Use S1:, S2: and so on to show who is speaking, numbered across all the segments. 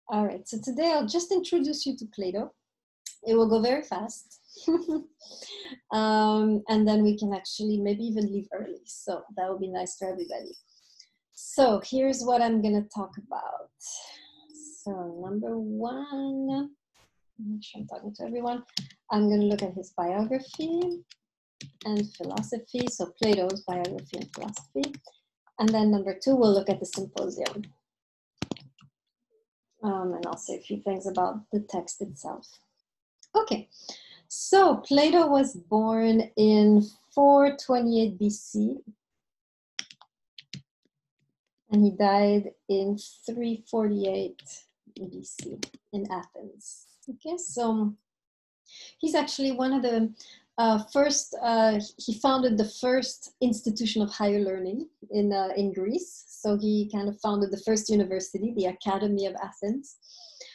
S1: All right, so today I'll just introduce you to Plato. It will go very fast. And then we can actually maybe even leave early. So that will be nice for everybody. So here's what I'm going to talk about. So number one, make sure I'm talking to everyone. I'm going to look at his biography and philosophy. So Plato's biography and philosophy. And then number two, we'll look at the symposium. And I'll say a few things about the text itself. Okay, so Plato was born in 428 BC, and he died in 348 BC in Athens. Okay, so he's actually one of the he founded the first institution of higher learning in Greece. So he kind of founded the first university, the Academy of Athens.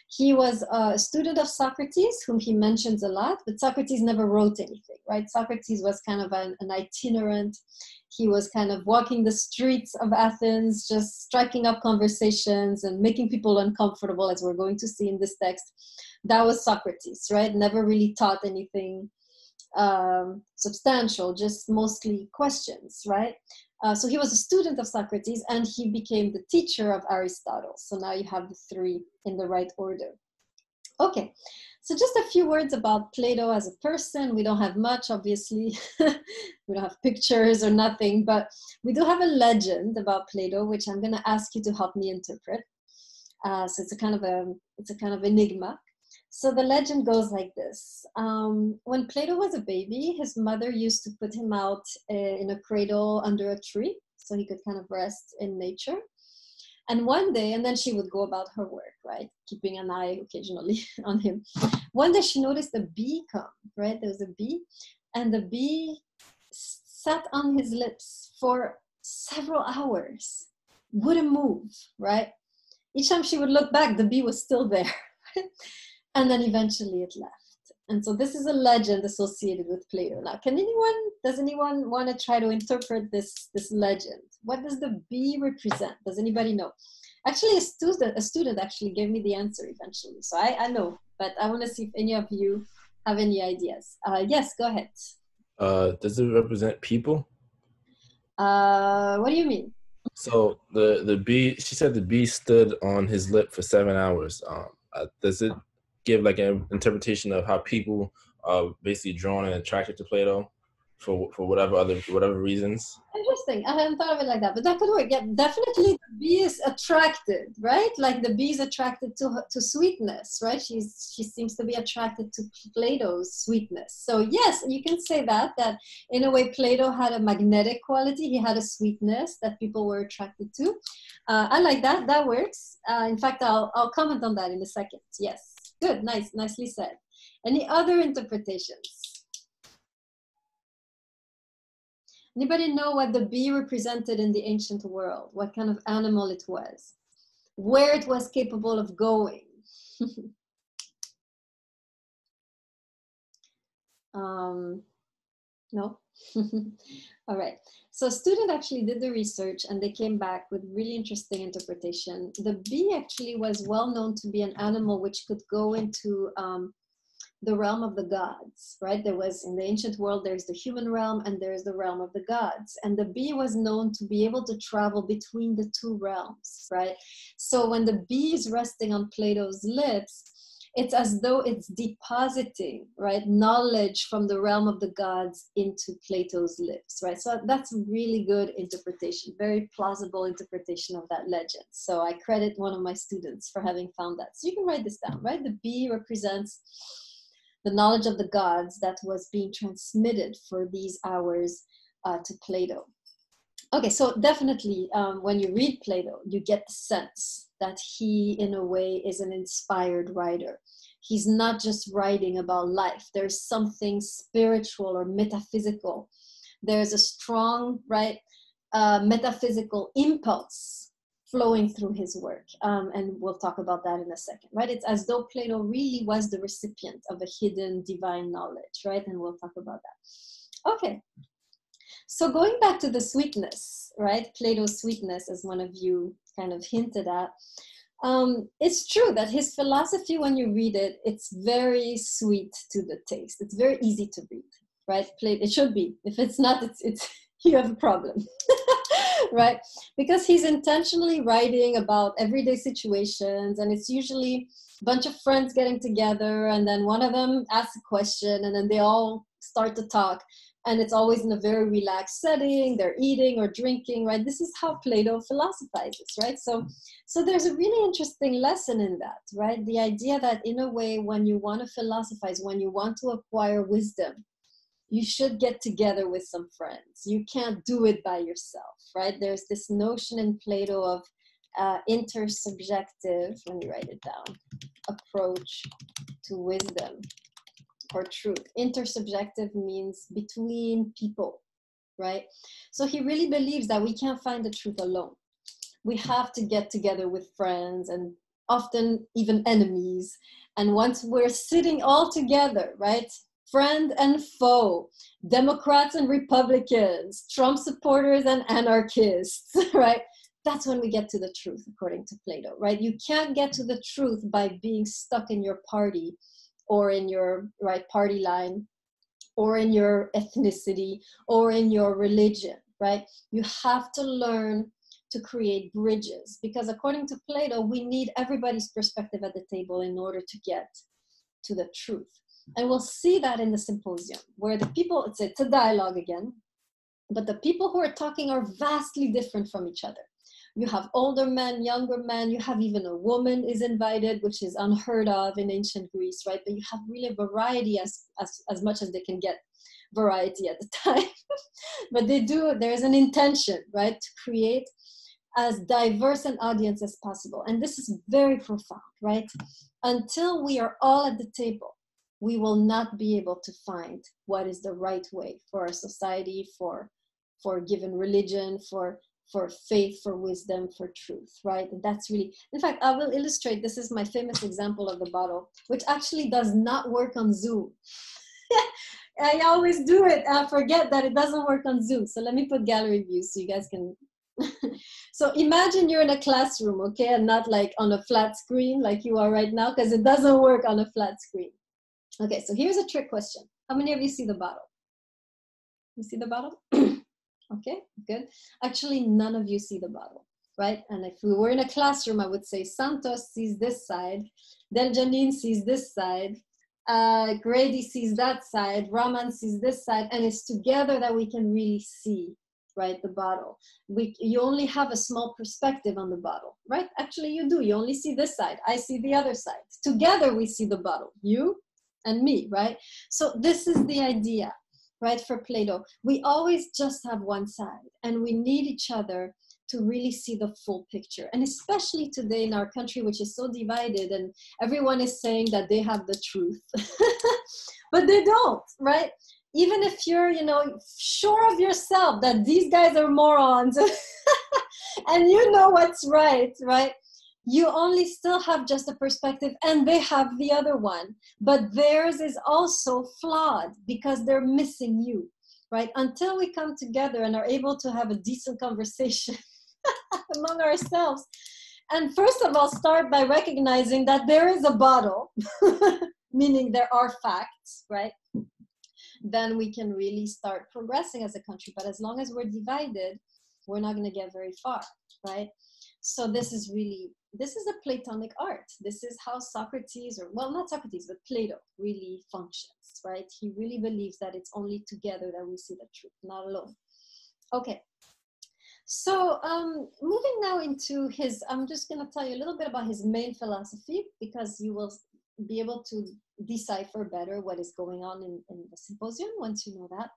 S1: He was a student of Socrates, whom he mentions a lot, but Socrates never wrote anything, right? Socrates was kind of an itinerant. He was kind of walking the streets of Athens, just striking up conversations and making people uncomfortable, as we're going to see in this text. That was Socrates, right? Never really taught anything substantial, just mostly questions, right? So he was a student of Socrates, and he became the teacher of Aristotle. So now you have the three in the right order. Okay, so just a few words about Plato as a person. We don't have much, obviously. We don't have pictures or nothing, but we do have a legend about Plato, which I'm going to ask you to help me interpret. So it's a kind of enigma. So the legend goes like this. When Plato was a baby, his mother used to put him out in a cradle under a tree so he could kind of rest in nature. And one day, and then she would go about her work, right? Keeping an eye occasionally on him. One day she noticed a bee come, right? There was a bee, and the bee sat on his lips for several hours, wouldn't move, right? Each time she would look back, the bee was still there. And then eventually it left. And so this is a legend associated with Plato. Now, does anyone want to try to interpret this legend? What does the bee represent? Does anybody know? Actually, a student actually gave me the answer eventually. So I know, but I want to see if any of you have any ideas. Yes, go ahead.
S2: Does it represent people?
S1: What do you mean?
S2: So the bee, she said the bee stood on his lip for 7 hours. Does it give like an interpretation of how people are basically drawn and attracted to Plato for whatever reasons?
S1: Interesting. I hadn't thought of it like that, but that could work. Yeah, definitely the bee is attracted, right? Like the bee is attracted to sweetness, right? She seems to be attracted to Plato's sweetness. So yes, you can say that in a way Plato had a magnetic quality. He had a sweetness that people were attracted to. I like that. That works. In fact, I'll comment on that in a second. Yes. Good, nicely said. Any other interpretations? Anybody know what the bee represented in the ancient world? What kind of animal it was? Where it was capable of going? No? All right. So a student actually did the research and they came back with really interesting interpretation. The bee actually was well known to be an animal which could go into the realm of the gods, right? There was, in the ancient world, there's the human realm and there's the realm of the gods. And the bee was known to be able to travel between the two realms, right? So when the bee is resting on Plato's lips, it's as though it's depositing, right, knowledge from the realm of the gods into Plato's lips, right? So that's a really good interpretation, very plausible interpretation of that legend. So I credit one of my students for having found that. So you can write this down, right? The bee represents the knowledge of the gods that was being transmitted for these hours to Plato. Okay, so definitely when you read Plato, you get the sense that he, in a way, is an inspired writer. He's not just writing about life. There's something spiritual or metaphysical. There's a strong, right, metaphysical impulse flowing through his work. And we'll talk about that in a second, right? It's as though Plato really was the recipient of a hidden divine knowledge, right? And we'll talk about that. Okay. So going back to the sweetness, right? Plato's sweetness, as one of you kind of hinted at. It's true that his philosophy, when you read it, it's very sweet to the taste. It's very easy to read, right? It should be. If it's not, it's you have a problem, right? Because he's intentionally writing about everyday situations, and it's usually a bunch of friends getting together, and then one of them asks a question, and then they all start to talk. And it's always in a very relaxed setting. They're eating or drinking, right? This is how Plato philosophizes, right? So there's a really interesting lesson in that, right? The idea that in a way, when you want to philosophize, when you want to acquire wisdom, you should get together with some friends. You can't do it by yourself, right? There's this notion in Plato of intersubjective, let me write it down, approach to wisdom or truth. Intersubjective means between people, right? So he really believes that we can't find the truth alone. We have to get together with friends and often even enemies. And once we're sitting all together, right? Friend and foe, Democrats and Republicans, Trump supporters and anarchists, right? That's when we get to the truth, according to Plato, right? You can't get to the truth by being stuck in your party or in your party line, or in your ethnicity, or in your religion, right? You have to learn to create bridges, because according to Plato, we need everybody's perspective at the table in order to get to the truth. And we'll see that in the symposium, where the people, it's a dialogue again, but the people who are talking are vastly different from each other. You have older men, younger men, you have even a woman is invited, which is unheard of in ancient Greece, right? But you have really a variety as much as they can get variety at the time. But there's an intention, right? To create as diverse an audience as possible. And this is very profound, right? Until we are all at the table, we will not be able to find what is the right way for our society, for a given religion, for faith, for wisdom, for truth, right? And that's really, in fact, I will illustrate, this is my famous example of the bottle, which actually does not work on Zoom. I always do it, I forget that it doesn't work on Zoom. So let me put gallery view so you guys can, so imagine you're in a classroom, okay? And not like on a flat screen like you are right now, because it doesn't work on a flat screen. Okay, so here's a trick question. How many of you see the bottle? You see the bottle? Okay, good. Actually, none of you see the bottle, right? And if we were in a classroom, I would say Santos sees this side, then Janine sees this side, Grady sees that side, Raman sees this side, and it's together that we can really see, right, the bottle. You only have a small perspective on the bottle, right? Actually, you do. You only see this side. I see the other side. Together, we see the bottle, you and me, right? So this is the idea. Right, for Plato, we always just have one side, and we need each other to really see the full picture. And especially today in our country, which is so divided, and everyone is saying that they have the truth, but they don't, right? Even if you're, sure of yourself that these guys are morons, and you know what's right? You only still have just a perspective, and they have the other one, but theirs is also flawed because they're missing you, right? Until we come together and are able to have a decent conversation among ourselves. And first of all, start by recognizing that there is a bottle, meaning there are facts, right? Then we can really start progressing as a country. But as long as we're divided, we're not going to get very far, right? So this is a Platonic art. This is how Socrates, not Socrates, but Plato really functions, right? He really believes that it's only together that we see the truth, not alone. Okay. So moving now into I'm just going to tell you a little bit about his main philosophy, because you will be able to decipher better what is going on in the symposium once you know that.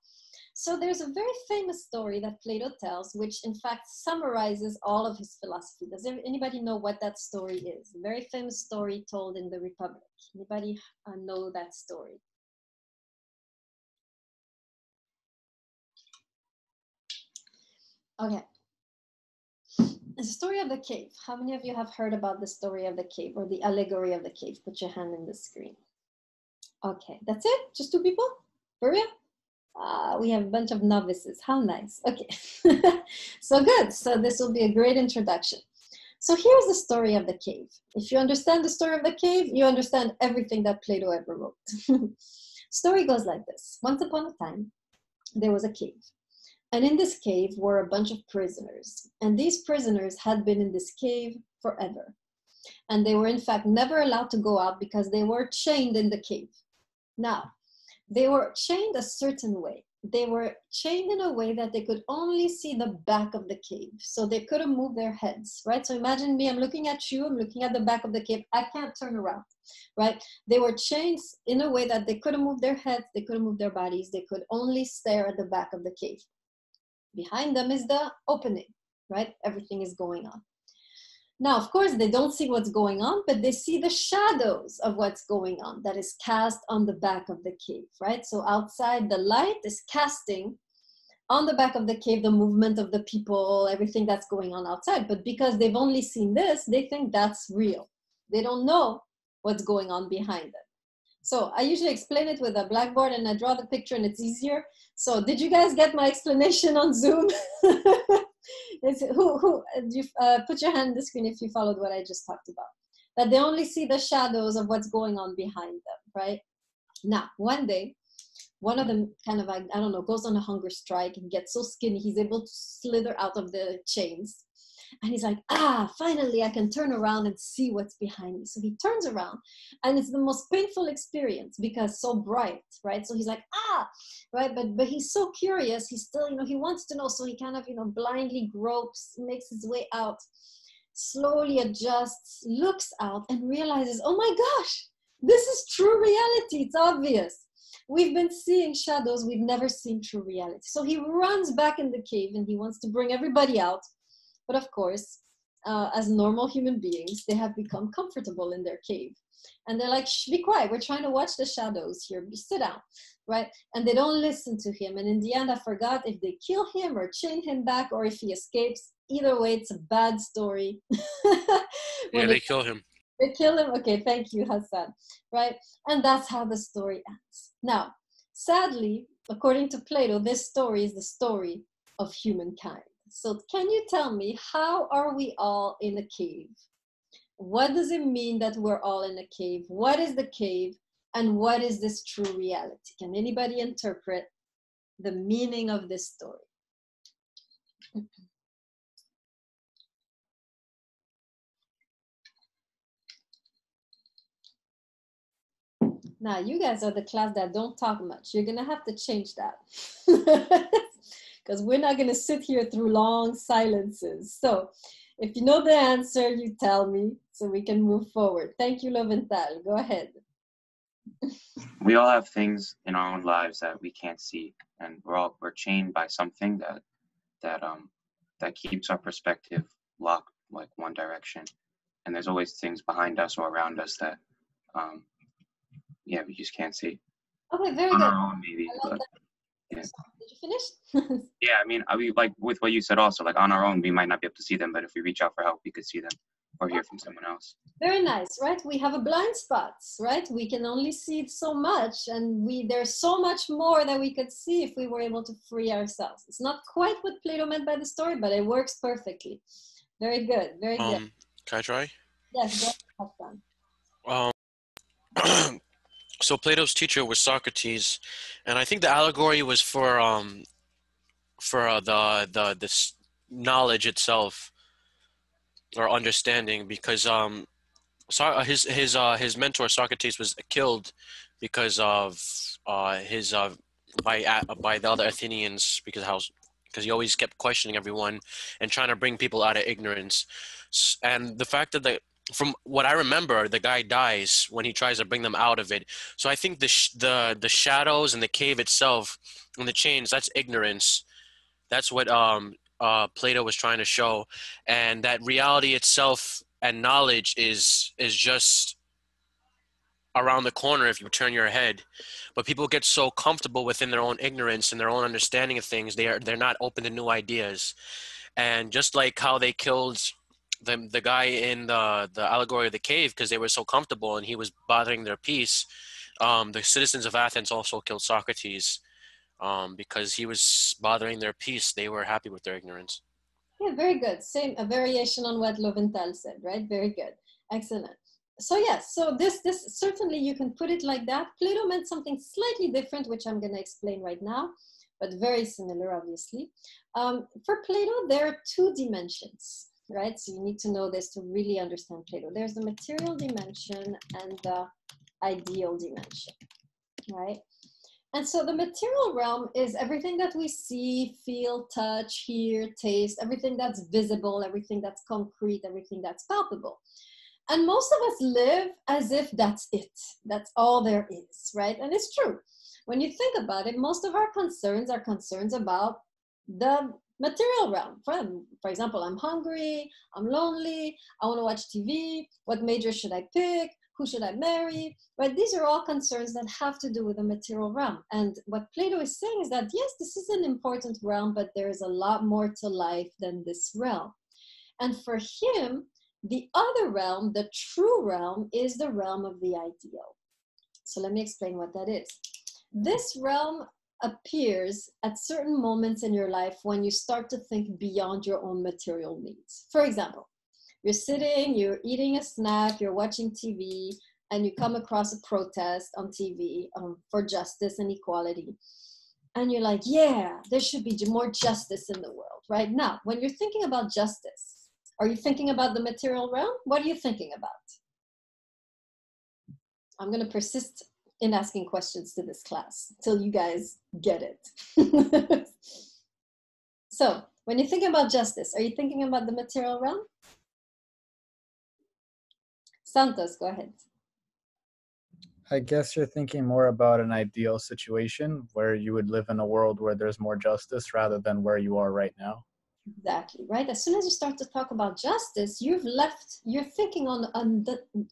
S1: So there's a very famous story that Plato tells, which in fact summarizes all of his philosophy. Does anybody know what that story is? A very famous story told in the Republic. Anybody know that story? Okay. The story of the cave. How many of you have heard about the story of the cave, or the allegory of the cave? Put your hand in the screen. Okay, that's it? Just 2 people? For real? We have a bunch of novices. How nice. Okay. So good. So this will be a great introduction. So here's the story of the cave. If you understand the story of the cave, you understand everything that Plato ever wrote. Story goes like this. Once upon a time, there was a cave. And in this cave were a bunch of prisoners. And these prisoners had been in this cave forever. And they were in fact never allowed to go out because they were chained in the cave. Now, they were chained a certain way. They were chained in a way that they could only see the back of the cave. So they couldn't move their heads, right? So imagine me, I'm looking at you, I'm looking at the back of the cave. I can't turn around, right? They were chained in a way that they couldn't move their heads, they couldn't move their bodies. They could only stare at the back of the cave. Behind them is the opening, right? Everything is going on. Now, of course, they don't see what's going on, but they see the shadows of what's going on that is cast on the back of the cave, right? So outside, the light is casting on the back of the cave the movement of the people, everything that's going on outside. But because they've only seen this, they think that's real. They don't know what's going on behind them. So I usually explain it with a blackboard and I draw the picture and it's easier. So did you guys get my explanation on Zoom? Put your hand on the screen if you followed what I just talked about. That they only see the shadows of what's going on behind them, right? Now, one day, one of them kind of, I don't know, goes on a hunger strike and gets so skinny, he's able to slither out of the chains. And he's like, finally I can turn around and see what's behind me. So he turns around and it's the most painful experience because so bright, right? So he's like, right? But he's so curious. He's still, he wants to know. So he kind of, blindly gropes, makes his way out, slowly adjusts, looks out and realizes, oh my gosh, this is true reality. It's obvious. We've been seeing shadows. We've never seen true reality. So he runs back in the cave and he wants to bring everybody out. But of course, as normal human beings, they have become comfortable in their cave. And they're like, shh, be quiet. We're trying to watch the shadows here. Sit down, right? And they don't listen to him. And in the end, I forgot if they kill him or chain him back or if he escapes. Either way, it's a bad story.
S3: Yeah, they kill him.
S1: They kill him? Okay, thank you, Hassan. Right? And that's how the story ends. Now, sadly, according to Plato, this story is the story of humankind. So can you tell me, how are we all in a cave? What does it mean that we're all in a cave? What is the cave? And what is this true reality? Can anybody interpret the meaning of this story? Now, you guys are the class that don't talk much. You're going to have to change that. Because we're not going to sit here through long silences. So if you know the answer, you tell me so we can move forward. Thank you, Loventhal. Go ahead.
S4: We all have things in our own lives that we can't see, and we're chained by something that keeps our perspective locked like one direction. And there's always things behind us or around us that we just can't see.
S1: Okay, very
S4: on
S1: good.
S4: Our own, maybe, but yeah.
S1: Did you finish?
S4: Yeah, I mean, like with what you said also, like on our own, we might not be able to see them, but if we reach out for help, we could see them or hear from someone else.
S1: Very nice, right? We have a blind spots, right? We can only see so much, and there's so much more that we could see if we were able to free ourselves. It's not quite what Plato meant by the story, but it works perfectly. Very good, very good.
S3: Can I try?
S1: Yes, go ahead,
S3: Hassan. So Plato's teacher was Socrates, and I think the allegory was for this knowledge itself or understanding, because his mentor Socrates was killed because of by the other Athenians, because he always kept questioning everyone and trying to bring people out of ignorance. And the fact that from what I remember, the guy dies when he tries to bring them out of it. So I think the shadows and the cave itself and the chains, that's ignorance. That's what Plato was trying to show, and that reality itself and knowledge is just around the corner if you turn your head. But people get so comfortable within their own ignorance and their own understanding of things, they're not open to new ideas. And just like how they killed the guy in the allegory of the cave because they were so comfortable and he was bothering their peace, the citizens of Athens also killed Socrates because he was bothering their peace. They were happy with their ignorance.
S1: Yeah, very good. Same, a variation on what Loventhal said, right? Very good. Excellent. So yes, so this certainly you can put it like that. Plato meant something slightly different, which I'm going to explain right now, but very similar, obviously. For Plato, there are two dimensions, right? So you need to know this to really understand Plato. There's the material dimension and the ideal dimension, right? And so the material realm is everything that we see, feel, touch, hear, taste, everything that's visible, everything that's concrete, everything that's palpable. And most of us live as if that's it. That's all there is, right? And it's true. When you think about it, most of our concerns are concerns about the material realm. For example, I'm hungry, I'm lonely, I want to watch TV, what major should I pick? Who should I marry? Right? These are all concerns that have to do with the material realm. And what Plato is saying is that, yes, this is an important realm, but there is a lot more to life than this realm. And for him, the other realm, the true realm, is the realm of the ideal. So let me explain what that is. This realm appears at certain moments in your life when you start to think beyond your own material needs. For example, you're sitting, you're eating a snack, you're watching TV, and you come across a protest on TV for justice and equality. And you're like, yeah, there should be more justice in the world, right? Now, when you're thinking about justice, are you thinking about the material realm? What are you thinking about? I'm going to persist in asking questions to this class till you guys get it. So, when you're thinking about justice, are you thinking about the material realm? Santos, go ahead.
S5: I guess you're thinking more about an ideal situation where you would live in a world where there's more justice rather than where you are right now.
S1: Exactly, right? As soon as you start to talk about justice, you're thinking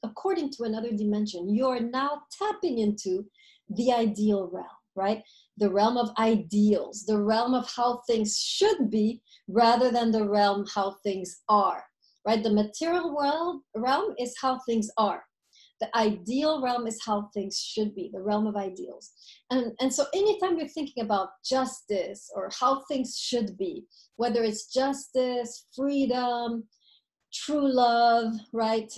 S1: according to another dimension. You're now tapping into the ideal realm, right? The realm of ideals, the realm of how things should be rather than the realm how things are, right? The material realm is how things are. The ideal realm is how things should be, the realm of ideals. And so anytime you're thinking about justice or how things should be, whether it's justice, freedom, true love, right?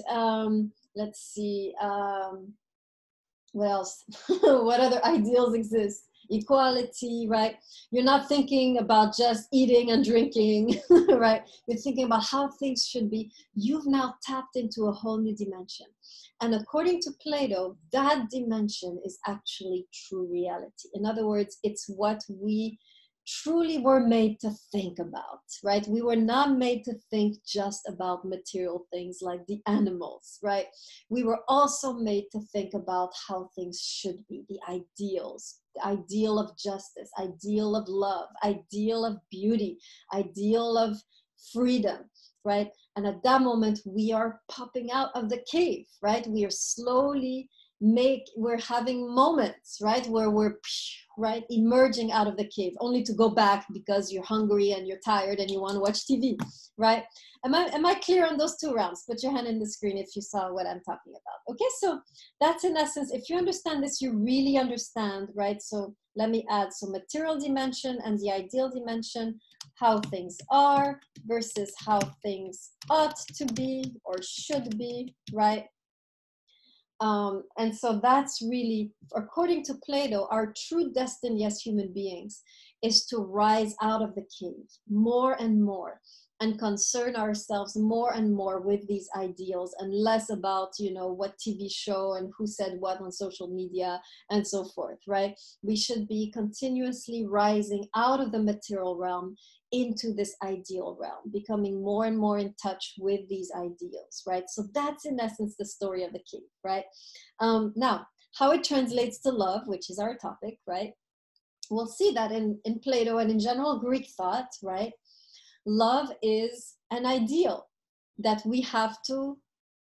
S1: Let's see, what else? What other ideals exist? Equality, right? You're not thinking about just eating and drinking, right? You're thinking about how things should be. You've now tapped into a whole new dimension. And according to Plato, that dimension is actually true reality. In other words, it's what we truly were made to think about, right? We were not made to think just about material things like the animals, right? We were also made to think about how things should be, the ideals, the ideal of justice, ideal of love, ideal of beauty, ideal of freedom, right? And at that moment, we are popping out of the cave, right? We are slowly we're having moments, right, where we're right emerging out of the cave, only to go back because you're hungry and you're tired and you want to watch TV, right? Am I clear on those two realms? Put your hand in the screen if you saw what I'm talking about. Okay, so that's in essence, if you understand this, you really understand, right? So let me add, so material dimension and the ideal dimension, how things are versus how things ought to be or should be, right? And so that's really, according to Plato, our true destiny as human beings is to rise out of the cave more and more and concern ourselves more and more with these ideals and less about, you know, what TV show and who said what on social media and so forth, right? We should be continuously rising out of the material realm into this ideal realm, becoming more and more in touch with these ideals, right? So that's in essence the story of the cave, right? Now, how it translates to love, which is our topic, right? We'll see that in Plato and in general Greek thought, right? Love is an ideal that we have to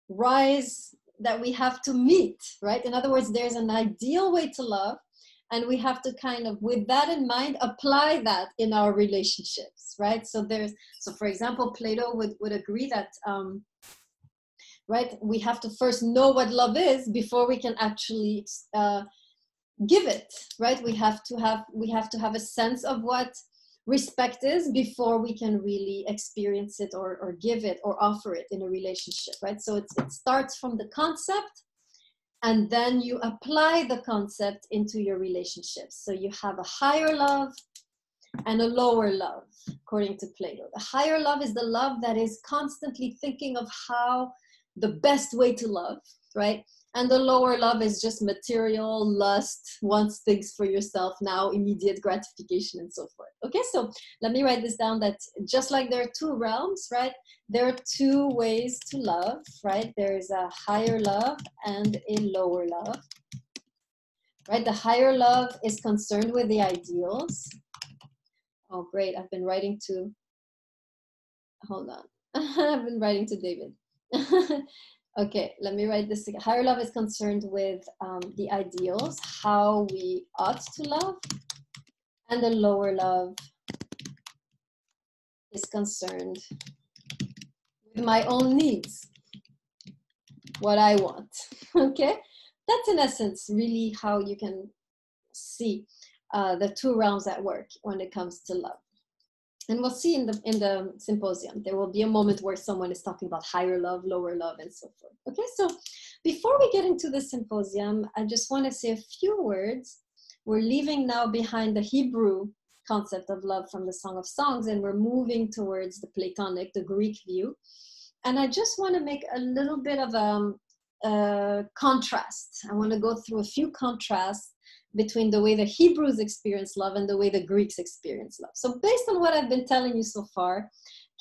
S1: rise, that we have to meet, right? In other words, there's an ideal way to love, and we have to kind of, with that in mind, apply that in our relationships, right? So for example, Plato would agree that, right, we have to first know what love is before we can actually give it, right? We have to have a sense of what respect is before we can really experience it or give it or offer it in a relationship, right? So it starts from the concept, and then you apply the concept into your relationships. So you have a higher love and a lower love, according to Plato. The higher love is the love that is constantly thinking of how the best way to love, right? And the lower love is just material, lust, wants things for yourself now, immediate gratification, and so forth. Okay, so let me write this down, that just like there are two realms, right? There are two ways to love, right? There's a higher love and a lower love, right? The higher love is concerned with the ideals. Oh, great, I've been writing to, hold on. I've been writing to David. Okay, let me write this again. Higher love is concerned with the ideals, how we ought to love. And the lower love is concerned with my own needs, what I want. Okay, that's in essence really how you can see the two realms at work when it comes to love. And we'll see in the symposium, there will be a moment where someone is talking about higher love, lower love, and so forth. Okay, so before we get into the symposium, I just want to say a few words. We're leaving now behind the Hebrew concept of love from the Song of Songs, and we're moving towards the Platonic, the Greek view. And I just want to make a little bit of a contrast. I want to go through a few contrasts between the way the Hebrews experience love and the way the Greeks experience love. So based on what I've been telling you so far,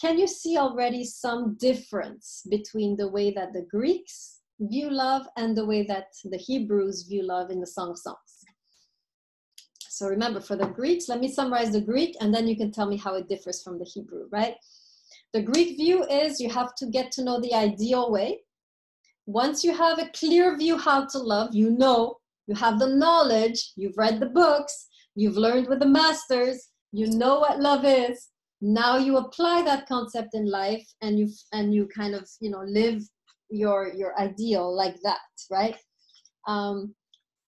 S1: can you see already some difference between the way that the Greeks view love and the way that the Hebrews view love in the Song of Songs? So remember, for the Greeks, let me summarize the Greek, and then you can tell me how it differs from the Hebrew, right? The Greek view is you have to get to know the ideal way. Once you have a clear view how to love, you know, you have the knowledge, you've read the books, you've learned with the masters, you know what love is. Now you apply that concept in life, and you kind of, you know, live your ideal like that, right?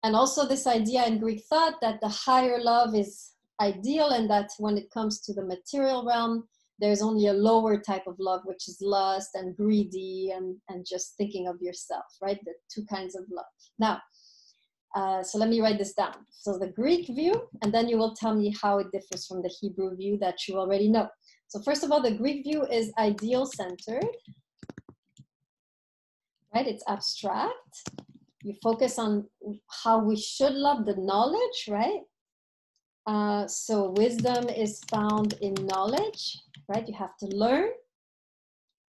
S1: And also this idea in Greek thought that the higher love is ideal, and that when it comes to the material realm, there's only a lower type of love, which is lust and greedy and just thinking of yourself, right? The two kinds of love. Now, so let me write this down. So the Greek view, and then you will tell me how it differs from the Hebrew view that you already know. So first of all, the Greek view is ideal-centered, right? It's abstract. You focus on how we should love, the knowledge, right? So wisdom is found in knowledge, right? You have to learn.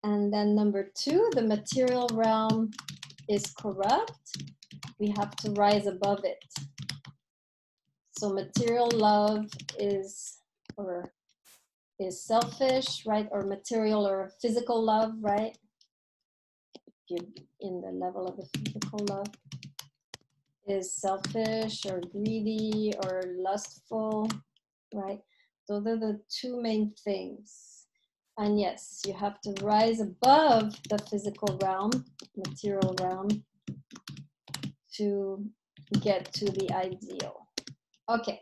S1: And then number two, the material realm is corrupt. We have to rise above it. So material love is selfish, right? Or material or physical love, right? If you're in the level of the physical love, is selfish or greedy or lustful, right? Those are the two main things. And yes, you have to rise above the physical realm, material realm, to get to the ideal. Okay.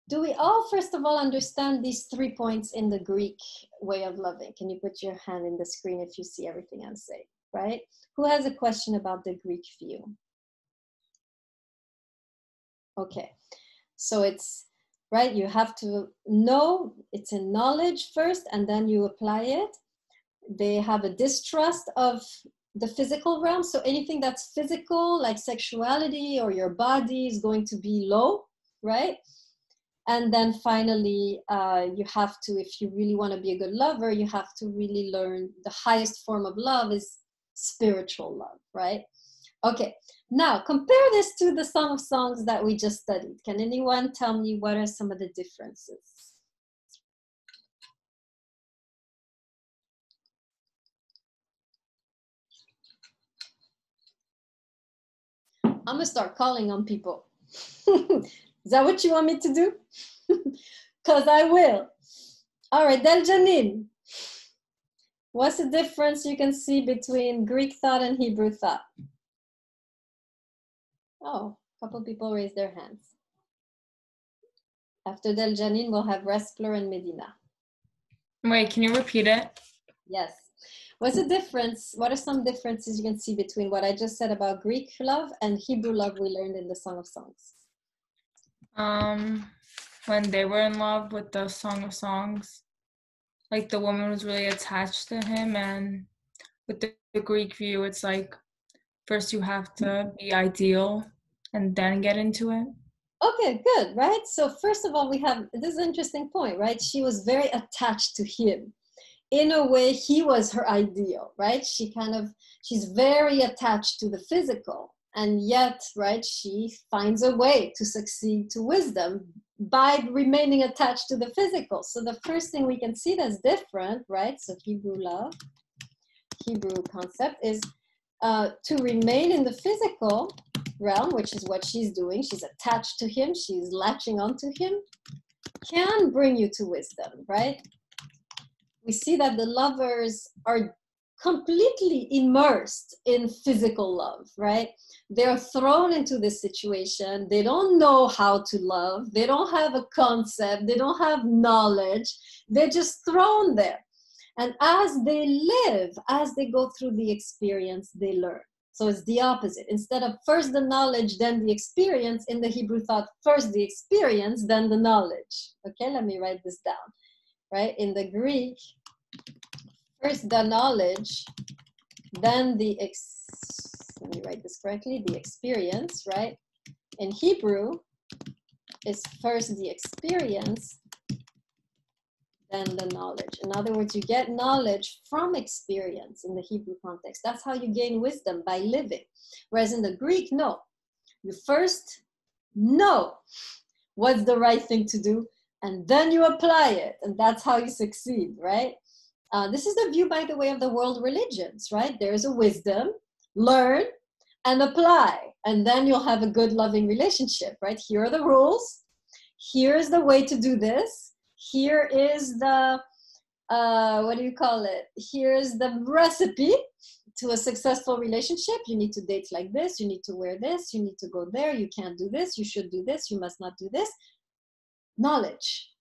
S1: Do we all, first of all, understand these 3 points in the Greek way of loving? Can you put your hand in the screen if you see everything I'm saying, right? Who has a question about the Greek view? Okay, so it's, right, you have to know, it's in knowledge first, and then you apply it. They have a distrust of the physical realm. So anything that's physical, like sexuality or your body, is going to be low, right? And then finally, you have to, if you really want to be a good lover, you have to really learn the highest form of love is spiritual love, right? Okay, now compare this to the Song of Songs that we just studied. Can anyone tell me what are some of the differences? I'm gonna start calling on people. Is that what you want me to do? Because I will. All right, Del Janine. What's the difference you can see between Greek thought and Hebrew thought? Oh, a couple people raised their hands. After Del Janin, we'll have Respler and Medina.
S6: Wait, can you repeat it?
S1: Yes. What's the difference? What are some differences you can see between what I just said about Greek love and Hebrew love we learned in the Song of Songs?
S6: When they were in love with the Song of Songs, like the woman was really attached to him, and with the Greek view, it's like first you have to be ideal and then get into it.
S1: Okay, good, right? So first of all, we have, this is an interesting point, right? She was very attached to him. In a way, he was her ideal, right? She's very attached to the physical, and yet, right, she finds a way to succeed to wisdom by remaining attached to the physical. So the first thing we can see that's different, right? So Hebrew love, Hebrew concept is to remain in the physical realm, which is what she's doing. She's attached to him, she's latching onto him, can bring you to wisdom, right? We see that the lovers are completely immersed in physical love, right? They're thrown into this situation. They don't know how to love. They don't have a concept. They don't have knowledge. They're just thrown there. And as they live, as they go through the experience, they learn. So it's the opposite. Instead of first the knowledge, then the experience, in the Hebrew thought, first the experience, then the knowledge. Okay, let me write this down, right? In the Greek, first the knowledge, then let me write this correctly, the experience, right? In Hebrew, is first the experience, then the knowledge. In other words, you get knowledge from experience in the Hebrew context. That's how you gain wisdom, by living. Whereas in the Greek, no. You first know what's the right thing to do, and then you apply it, and that's how you succeed, right? This is the view, by the way, of the world religions, right? There is a wisdom, learn and apply, and then you'll have a good, loving relationship, right? Here are the rules. Here is the way to do this. Here is the, Here is the recipe to a successful relationship. You need to date like this. You need to wear this. You need to go there. You can't do this. You should do this. You must not do this. Knowledge.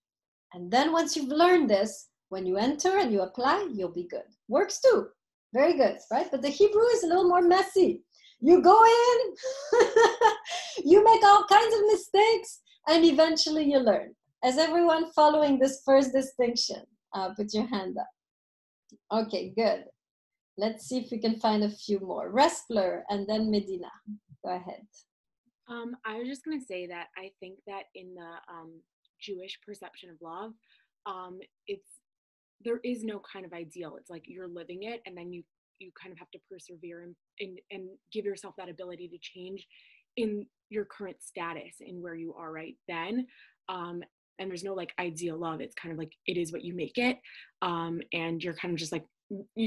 S1: And then once you've learned this, when you enter and you apply, you'll be good. Works too. Very good, right? But the Hebrew is a little more messy. You go in, you make all kinds of mistakes, and eventually you learn. Is everyone following this first distinction? Put your hand up. Okay, good. Let's see if we can find a few more. Respler and then Medina. Go ahead.
S7: I was just going to say that I think that in the Jewish perception of love, there is no kind of ideal. It's like you're living it, and then you kind of have to persevere and give yourself that ability to change in your current status in where you are right then. And there's no like ideal love. It's kind of like it is what you make it, and you're kind of just like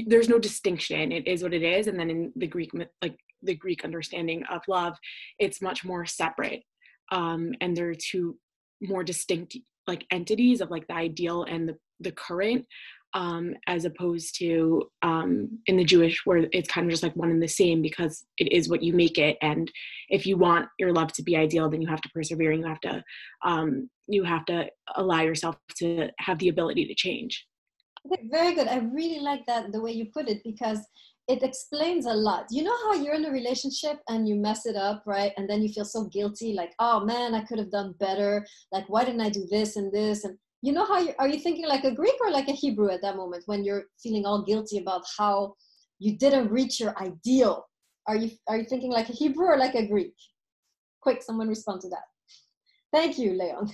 S7: there's no distinction. It is what it is. And then in the Greek, like the Greek understanding of love, it's much more separate, and there are two more distinct like entities of like the ideal and the current, as opposed to in the Jewish, where it's kind of just like one and the same, because it is what you make it. And if you want your love to be ideal, then you have to persevere, and you have to allow yourself to have the ability to change.
S1: Okay, very good. I really like that, the way you put it, because it explains a lot. You know how you're in a relationship and you mess it up, right? And then you feel so guilty, like, oh man, I could have done better. Like, why didn't I do this and this? And you know how are you thinking like a Greek or like a Hebrew at that moment when you're feeling all guilty about how you didn't reach your ideal? Are you thinking like a Hebrew or like a Greek? Quick, someone respond to that. Thank you, Leon.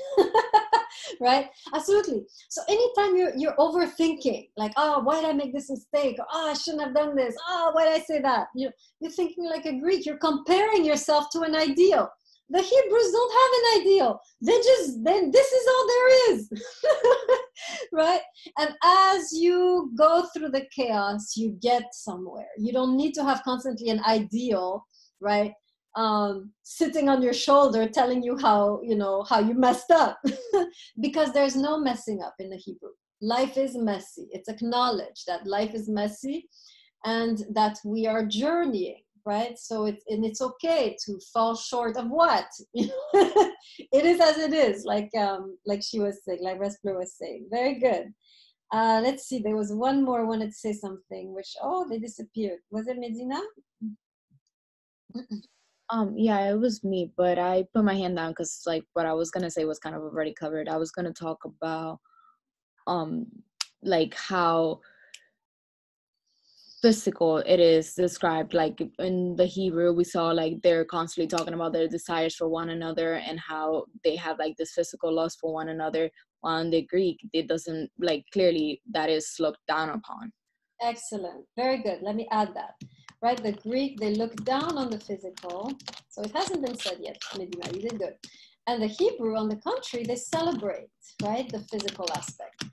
S1: Right? Absolutely. So anytime you're overthinking, like, oh, why did I make this mistake? Or, oh, I shouldn't have done this. Oh, why did I say that? You're thinking like a Greek. You're comparing yourself to an ideal. The Hebrews don't have an ideal. This is all there is. Right? And as you go through the chaos, you get somewhere. You don't need to have constantly an ideal, right? Sitting on your shoulder telling you how you messed up. Because there's no messing up in the Hebrew. Life is messy. It's acknowledged that life is messy and that we are journeying. right? So it's okay to fall short of what? You know? It is as it is, like she was saying, like Respler was saying. Very good. Let's see, there was one more I wanted to say something, which, oh, they disappeared. Was it Medina?
S8: Yeah, it was me, but I put my hand down because like what I was gonna say was kind of already covered. I was gonna talk about like how physical it is described. Like in the Hebrew, we saw like they're constantly talking about their desires for one another and how they have like this physical lust for one another. While in the Greek, it doesn't, like, clearly that is looked down upon.
S1: Excellent. Very good. Let me add that. Right? The Greek, they look down on the physical. So it hasn't been said yet, Medina. You did good. And the Hebrew, on the contrary, they celebrate, right, the physical aspect.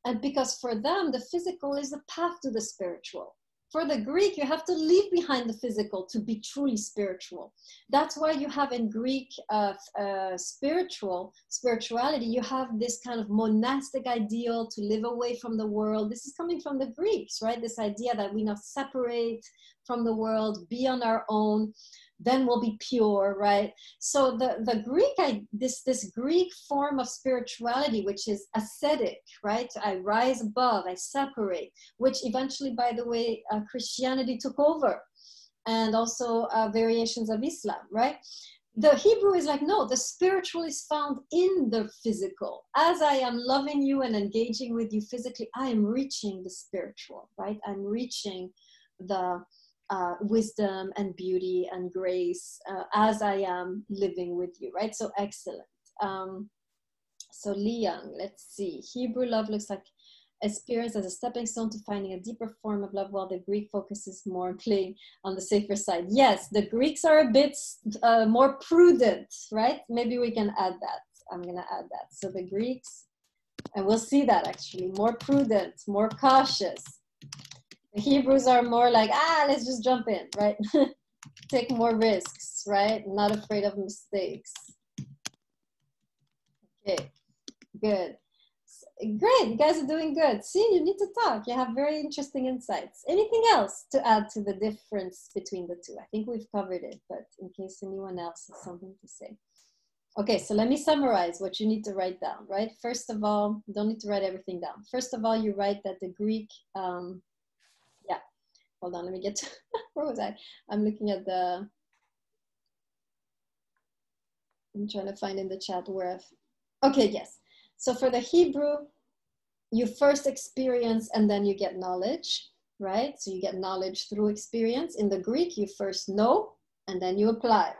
S1: And because for them, the physical is the path to the spiritual. For the Greek, you have to leave behind the physical to be truly spiritual. That's why you have in Greek spirituality, you have this kind of monastic ideal to live away from the world. This is coming from the Greeks, right? This idea that we not separate from the world, be on our own, then we'll be pure, right? So the Greek, this Greek form of spirituality, which is ascetic, right? I rise above, I separate, which eventually, by the way, Christianity took over, and also variations of Islam, right? The Hebrew is like, no, the spiritual is found in the physical. As I am loving you and engaging with you physically, I am reaching the spiritual, right? I'm reaching the wisdom and beauty and grace as I am living with you, right? So excellent. So Li Young, let's see. Hebrew love looks like experience as a stepping stone to finding a deeper form of love, while the Greek focuses more on playing on the safer side. Yes, the Greeks are a bit more prudent, right? Maybe we can add that. I'm gonna add that. So the Greeks, and we'll see that actually, more prudent, more cautious. The Hebrews are more like, let's just jump in, right? Take more risks, right? Not afraid of mistakes. Okay, good. Great, you guys are doing good. See, you need to talk. You have very interesting insights. Anything else to add to the difference between the two? I think we've covered it, but in case anyone else has something to say. Okay, so let me summarize what you need to write down, right? First of all, you don't need to write everything down. First of all, you write that the Greek, hold on, let me get to, where was I? I'm looking at I'm trying to find in the chat where okay, yes. So for the Hebrew, you first experience and then you get knowledge, right? So you get knowledge through experience. In the Greek, you first know and then you apply.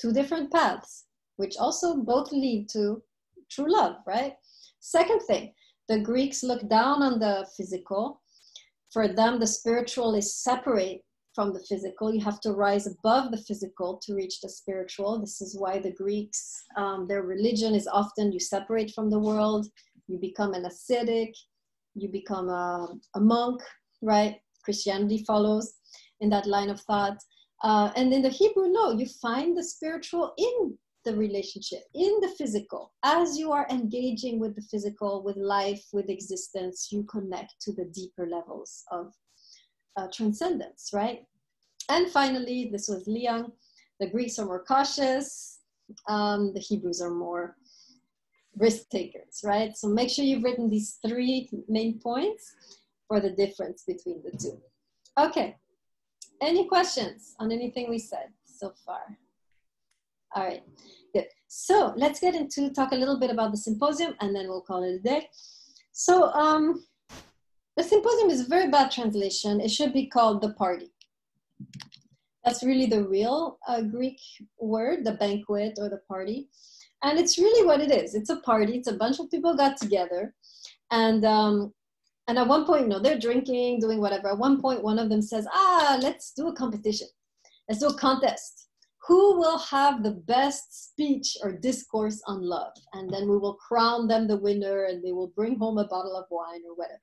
S1: Two different paths, which also both lead to true love, right? Second thing, the Greeks look down on the physical. For them, the spiritual is separate from the physical. You have to rise above the physical to reach the spiritual. This is why the Greeks, their religion is often you separate from the world, you become an ascetic, you become a monk, right? Christianity follows in that line of thought. And in the Hebrew, no, you find the spiritual in the relationship, in the physical. As you are engaging with the physical, with life, with existence, you connect to the deeper levels of transcendence, right? And finally, this was Li Young, the Greeks are more cautious, the Hebrews are more risk takers, right? So make sure you've written these three main points for the difference between the two. Okay, any questions on anything we said so far? All right, good. So let's get into talk a little bit about the symposium and then we'll call it a day. So the symposium is a very bad translation. It should be called the party. That's really the real Greek word, the banquet or the party. And it's really what it is. It's a party. It's a bunch of people got together. And at one point, they're drinking, doing whatever. At one point, one of them says, let's do a competition. Let's do a contest. Who will have the best speech or discourse on love? And then we will crown them the winner and they will bring home a bottle of wine or whatever.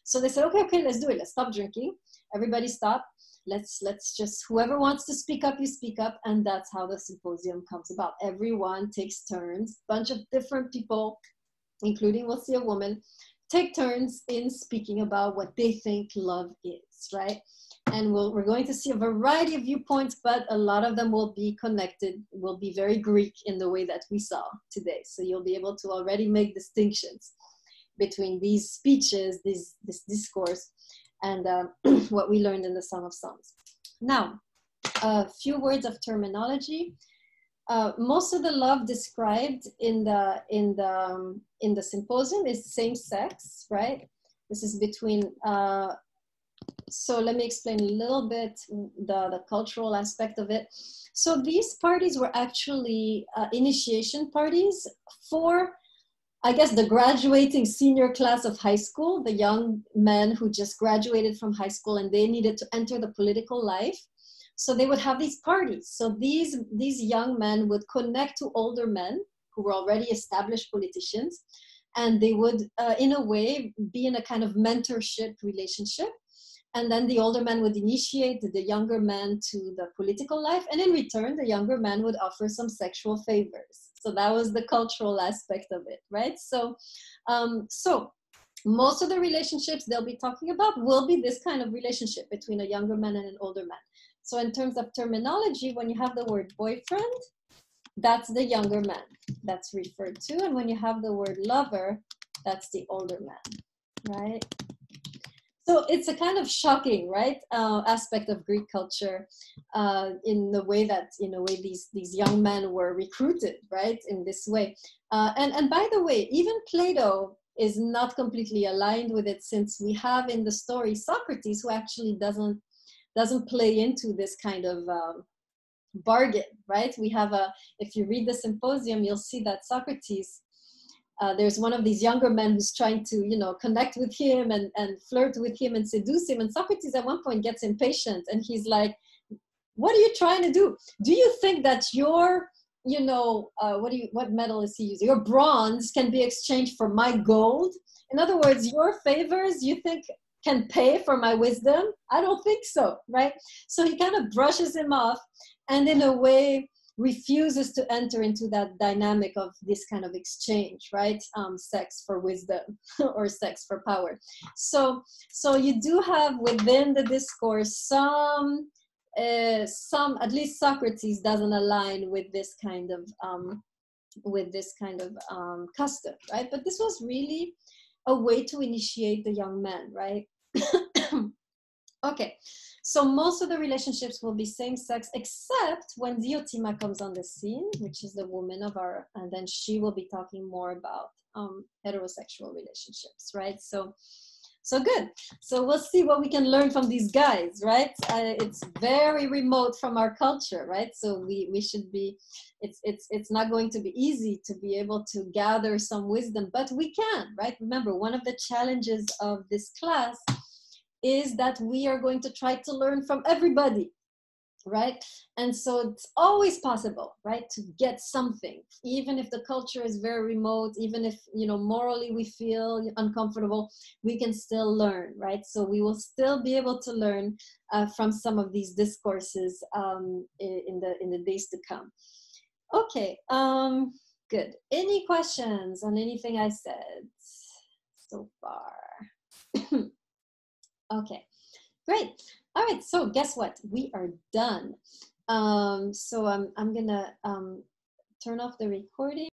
S1: So they said, okay, let's do it. Let's stop drinking. Everybody stop. Let's just, whoever wants to speak up, you speak up. And that's how the symposium comes about. Everyone takes turns. Bunch of different people, including, we'll see a woman, take turns in speaking about what they think love is, right? And we're going to see a variety of viewpoints, but a lot of them will be connected, will be very Greek in the way that we saw today. So you'll be able to already make distinctions between these speeches, this discourse, and what we learned in the Song of Songs. Now, a few words of terminology. Most of the love described in the symposium is same sex, right? This is between, so let me explain a little bit the cultural aspect of it. So these parties were actually initiation parties for, I guess, the graduating senior class of high school, the young men who just graduated from high school and they needed to enter the political life. So they would have these parties. So these young men would connect to older men who were already established politicians, and they would, in a way, be in a kind of mentorship relationship. And then the older man would initiate the younger man to the political life, and in return, the younger man would offer some sexual favors. So that was the cultural aspect of it, right? So, so most of the relationships they'll be talking about will be this kind of relationship between a younger man and an older man. So in terms of terminology, when you have the word boyfriend, that's the younger man that's referred to. And when you have the word lover, that's the older man, right? So it's a kind of shocking, right, aspect of Greek culture in the way that, in a way, these young men were recruited, right, in this way. And by the way, even Plato is not completely aligned with it, since we have in the story Socrates, who actually doesn't play into this kind of bargain, right? We have if you read the symposium, you'll see that Socrates, there's one of these younger men who's trying to, connect with him and flirt with him and seduce him. And Socrates at one point gets impatient and he's like, what are you trying to do? Do you think that your, what metal is he using? Your bronze can be exchanged for my gold? In other words, your favors, you think, can pay for my wisdom? I don't think so, right? So he kind of brushes him off and in a way refuses to enter into that dynamic of this kind of exchange, right? Sex for wisdom or sex for power. So you do have within the discourse some, at least Socrates doesn't align with this kind of custom, right? But this was really a way to initiate the young man, right? Okay, so most of the relationships will be same-sex, except when Diotima comes on the scene, which is the woman of our, and then she will be talking more about heterosexual relationships, right? So good. So we'll see what we can learn from these guys, right? It's very remote from our culture, right? So we should be, it's not going to be easy to be able to gather some wisdom, but we can, right? Remember, one of the challenges of this class is that we are going to try to learn from everybody, right? And so it's always possible, right, to get something, even if the culture is very remote, even if, morally we feel uncomfortable, we can still learn, right? So we will still be able to learn from some of these discourses in the days to come. Okay, good. Any questions on anything I said so far? Okay, great. All right, so guess what? We are done. So I'm gonna turn off the recording.